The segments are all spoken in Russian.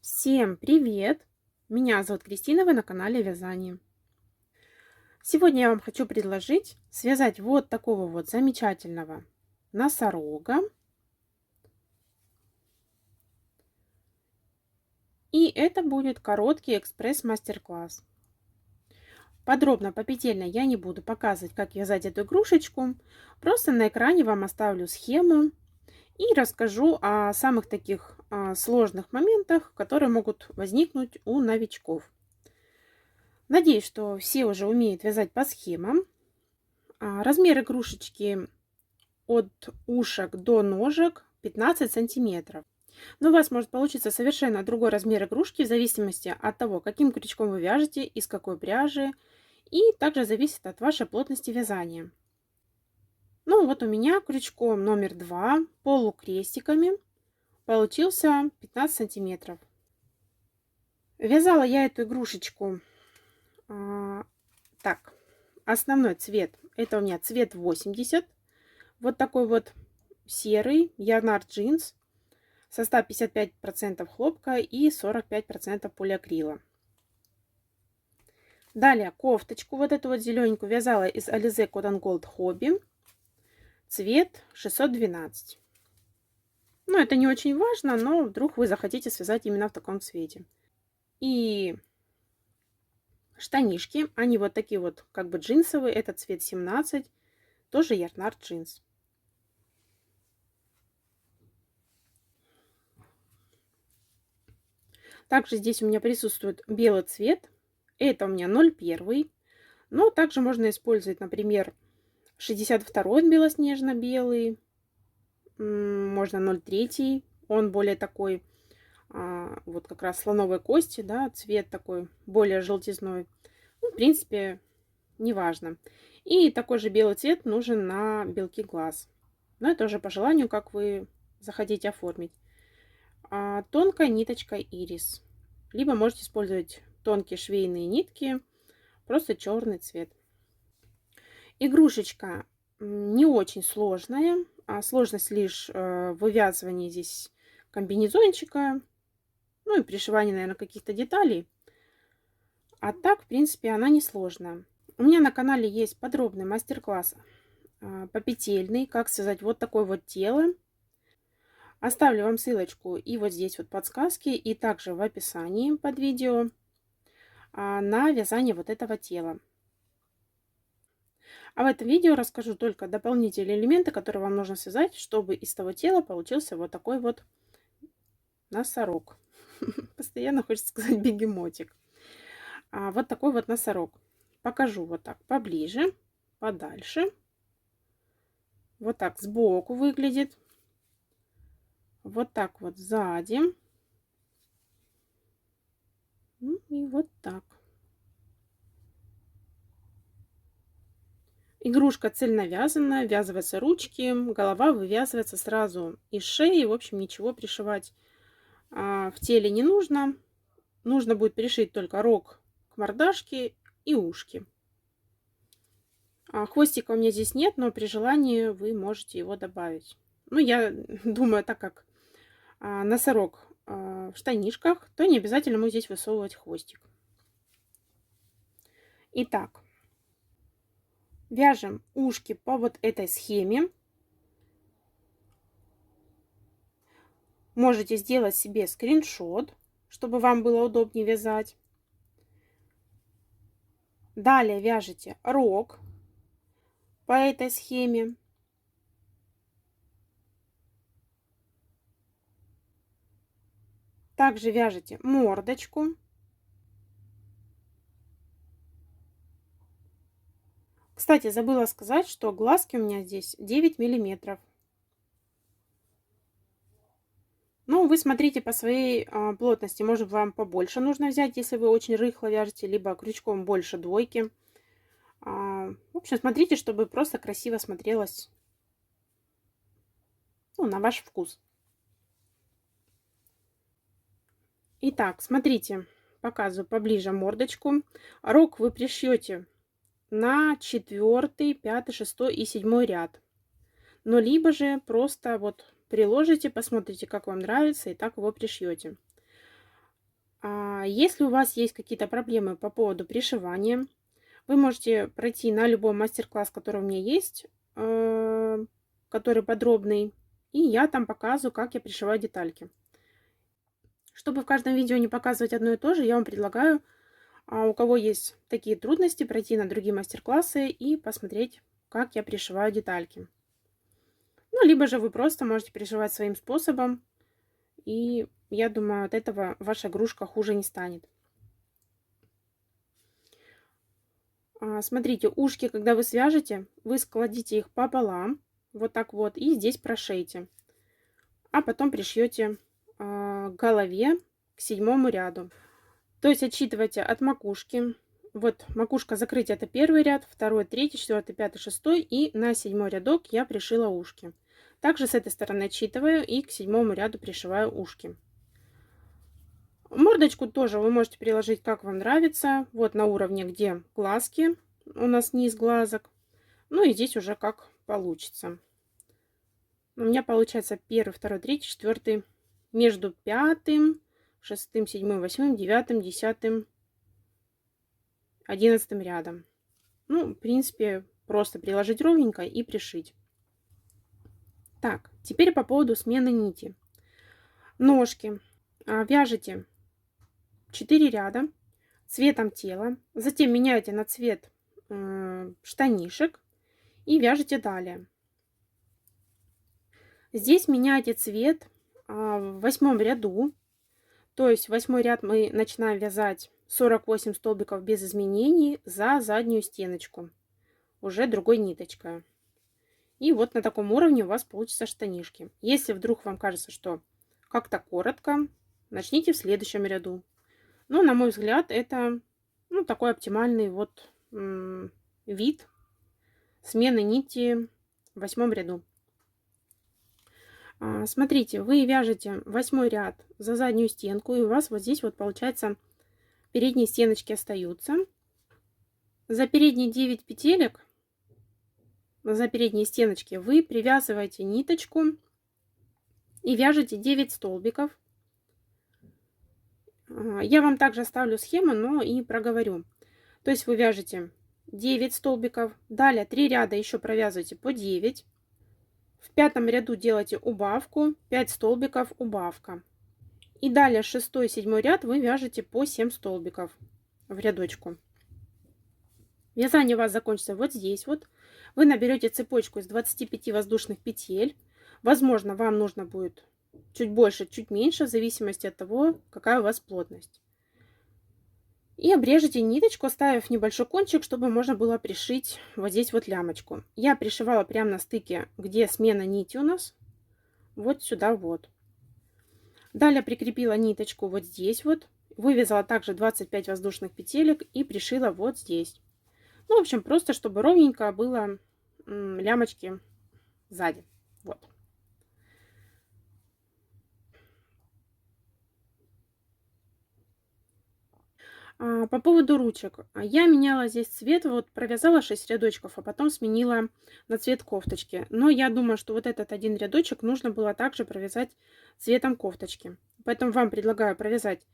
Всем привет! Меня зовут Кристина, вы на канале Вязание. Сегодня я вам хочу предложить связать вот такого вот замечательного носорога. И это будет короткий экспресс-мастер-класс. Подробно, попетельно я не буду показывать, как вязать эту игрушечку. Просто на экране вам оставлю схему и расскажу о самых таких сложных моментах, которые могут возникнуть у новичков. Надеюсь, что все уже умеют вязать по схемам. Размер игрушечки от ушек до ножек 15 сантиметров. Но у вас может получиться совершенно другой размер игрушки в зависимости от того, каким крючком вы вяжете, из какой пряжи. И также зависит от вашей плотности вязания. Ну вот у меня крючком номер 2 полукрестиками получился 15 сантиметров. Вязала я эту игрушечку так. Основной цвет это у меня цвет 80. Вот такой вот серый Yarnart Jeans. Состав 55% хлопка и 45% полиакрила. Далее кофточку вот эту вот зелененькую вязала из Alize Cotton Gold Hobby. Цвет 612. Ну, это не очень важно, но вдруг вы захотите связать именно в таком цвете. И штанишки, они вот такие вот как бы джинсовые. Это цвет 17. Тоже Yarnart Jeans. Также здесь у меня присутствует белый цвет. Это у меня 01. Но также можно использовать, например, 62 белоснежно-белый. Можно 03. Он более такой, вот как раз слоновой кости, да, цвет такой более желтизной. Ну, в принципе, неважно. И такой же белый цвет нужен на белки глаз. Но это уже по желанию, как вы захотите оформить. Тонкая ниточка ирис. Либо можете использовать тонкие швейные нитки, просто черный цвет. Игрушечка не очень сложная. Сложность лишь в вывязывании здесь комбинезончика. Ну и пришивании, наверное, каких-то деталей. А так, в принципе, она не сложная. У меня на канале есть подробный мастер-класс попетельный, как связать вот такое вот тело. Оставлю вам ссылочку и вот здесь вот подсказки, и также в описании под видео на вязание вот этого тела. А в этом видео расскажу только дополнительные элементы, которые вам нужно связать, чтобы из того тела получился вот такой вот носорог. Постоянно хочется сказать бегемотик. Вот такой вот носорог. Покажу вот так поближе, подальше. Вот так сбоку выглядит. Вот так вот сзади. Ну и вот так. Игрушка цельновязанная, ввязываются ручки, голова вывязывается сразу из шеи. В общем, ничего пришивать в теле не нужно. Нужно будет пришить только рог к мордашке и ушки. Хвостика у меня здесь нет, но при желании вы можете его добавить. Ну, я думаю, так как носорог в штанишках, то не обязательно ему здесь высовывать хвостик. Итак, вяжем ушки по вот этой схеме. Можете сделать себе скриншот, чтобы вам было удобнее вязать. Далее вяжете рог по этой схеме. Также вяжете мордочку. Кстати, забыла сказать, что глазки у меня здесь 9 миллиметров. Ну, вы смотрите по своей плотности. Может, вам побольше нужно взять, если вы очень рыхло вяжете, либо крючком больше двойки. В общем, смотрите, чтобы просто красиво смотрелось, ну, на ваш вкус. Итак, смотрите, показываю поближе мордочку. Рог вы пришьете на 4, 5, 6 и 7 ряд. Но либо же просто вот приложите, посмотрите, как вам нравится, и так его пришьете. Если у вас есть какие-то проблемы по поводу пришивания, вы можете пройти на любой мастер-класс, который у меня есть, который подробный, и я там показываю, как я пришиваю детальки. Чтобы в каждом видео не показывать одно и то же, я вам предлагаю, у кого есть такие трудности, пройти на другие мастер-классы и посмотреть, как я пришиваю детальки. Ну, либо же вы просто можете пришивать своим способом, и я думаю, от этого ваша игрушка хуже не станет. Смотрите, ушки, когда вы свяжете, вы складите их пополам, вот так вот, и здесь прошейте. А потом пришьете к голове, к 7-му ряду. То есть отсчитывайте от макушки. Вот макушка закрыть — это первый ряд, второй, третий, четвертый, пятый, шестой, и на 7-й рядок я пришила ушки. Также с этой стороны отсчитываю и к 7-му ряду пришиваю ушки. Мордочку тоже вы можете приложить, как вам нравится. Вот на уровне, где глазки, у нас низ глазок. Ну и здесь уже как получится. У меня получается первый, второй, третий, четвертый, между 5-м, 6-м, 7-м, 8-м, 9-м, 10-м, 11-м рядом. Ну, в принципе, просто приложить ровненько и пришить. Так, теперь по поводу смены нити. Ножки вяжете 4 ряда цветом тела, затем меняете на цвет штанишек и вяжете далее. Здесь меняйте цвет в 8-м ряду, то есть 8-й ряд мы начинаем вязать 48 столбиков без изменений за заднюю стеночку, уже другой ниточкой. И вот на таком уровне у вас получатся штанишки. Если вдруг вам кажется, что как-то коротко, начните в следующем ряду. Но, на мой взгляд, это такой оптимальный вот вид смены нити в 8-м ряду. Смотрите, вы вяжете 8-й ряд за заднюю стенку, и у вас вот здесь вот получается передние стеночки остаются. За передние 9 петелек, за передние стеночки вы привязываете ниточку и вяжете 9 столбиков. Я вам также оставлю схему, но и проговорю. То есть вы вяжете 9 столбиков, далее 3 ряда еще провязываете по 9. В 5-м ряду делаете убавку, 5 столбиков, убавка. И далее 6-й, 7-й ряд вы вяжете по 7 столбиков в рядочку. Вязание у вас закончится вот здесь вот. Вы наберете цепочку из 25 воздушных петель. Возможно, вам нужно будет чуть больше, чуть меньше, в зависимости от того, какая у вас плотность. И обрежете ниточку, оставив небольшой кончик, чтобы можно было пришить вот здесь вот лямочку. Я пришивала прямо на стыке, где смена нити у нас. Вот сюда вот. Далее прикрепила ниточку вот здесь вот. Вывязала также 25 воздушных петелек и пришила вот здесь. Ну, в общем, просто чтобы ровненько было лямочки сзади. Вот. По поводу ручек. Я меняла здесь цвет, вот провязала 6 рядочков, а потом сменила на цвет кофточки. Но я думаю, что вот этот один рядочек нужно было также провязать цветом кофточки. Поэтому вам предлагаю провязать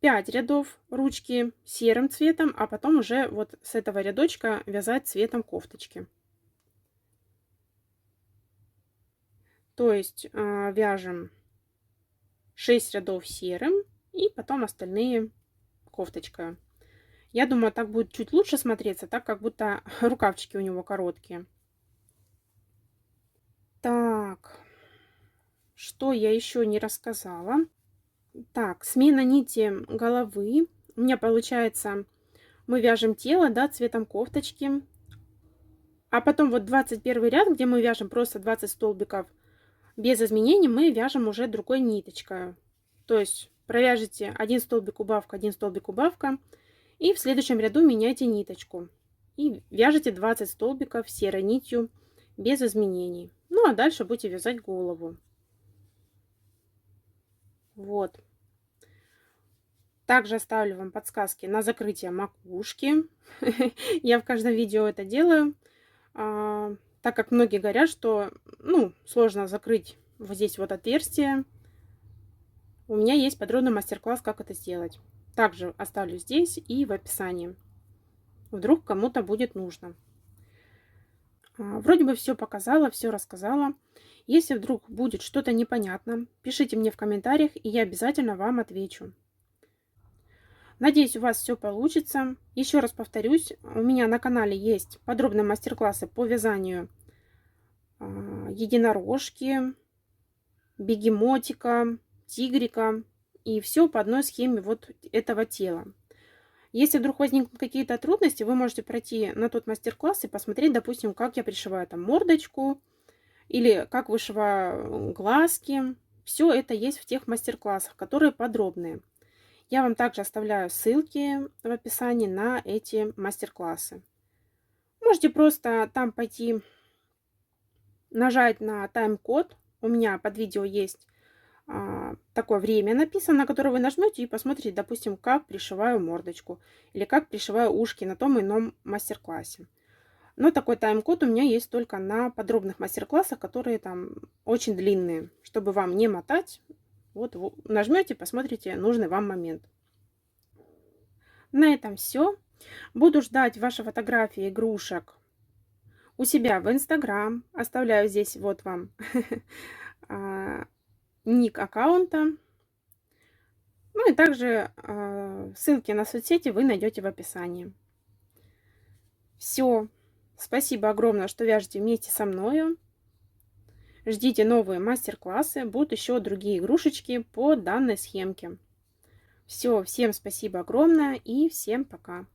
5 рядов ручки серым цветом, а потом уже вот с этого рядочка вязать цветом кофточки. То есть вяжем 6 рядов серым и потом остальные кофточка. Я думаю, так будет чуть лучше смотреться, так как будто рукавчики у него короткие. Так, что я еще не рассказала? Так, смена нити головы. У меня получается, мы вяжем тело, да, цветом кофточки. А потом вот 21 ряд, где мы вяжем просто 20 столбиков без изменений, мы вяжем уже другой ниточкой. То есть провяжите 1 столбик убавка, 1 столбик убавка. И в следующем ряду меняйте ниточку. И вяжете 20 столбиков серой нитью без изменений. Ну а дальше будете вязать голову. Вот. Также оставлю вам подсказки на закрытие макушки. Я в каждом видео это делаю. Так как многие говорят, что сложно закрыть вот здесь вот отверстие. у меня есть подробный мастер-класс, как это сделать. Также оставлю здесь и в описании. Вдруг кому-то будет нужно. Вроде бы все показала, все рассказала. Если вдруг будет что-то непонятно, пишите мне в комментариях, и я обязательно вам отвечу. Надеюсь, у вас все получится. Еще раз повторюсь, у меня на канале есть подробные мастер-классы по вязанию единорожки, бегемотика, тигрика. И все по одной схеме вот этого тела. Если вдруг возникнут какие-то трудности, вы можете пройти на тот мастер-класс и посмотреть, допустим, как я пришиваю там мордочку или как вышиваю глазки. Все это есть в тех мастер-классах, которые подробные. Я вам также оставляю ссылки в описании на эти мастер-классы. Можете просто там пойти нажать на тайм-код. У меня под видео есть такое время написано, на которое вы нажмете и посмотрите, допустим, как пришиваю мордочку или как пришиваю ушки на том ином мастер-классе. Но такой тайм-код у меня есть только на подробных мастер-классах, которые там очень длинные, чтобы вам не мотать. Вот нажмете, посмотрите нужный вам момент. На этом все. Буду ждать ваши фотографии игрушек у себя в Инстаграм. Оставляю здесь вот вам ник аккаунта. Ну и также ссылки на соцсети вы найдете в описании. Все. Спасибо огромное, что вяжете вместе со мною. Ждите новые мастер-классы. Будут еще другие игрушечки по данной схемке. Все. Всем спасибо огромное и всем пока.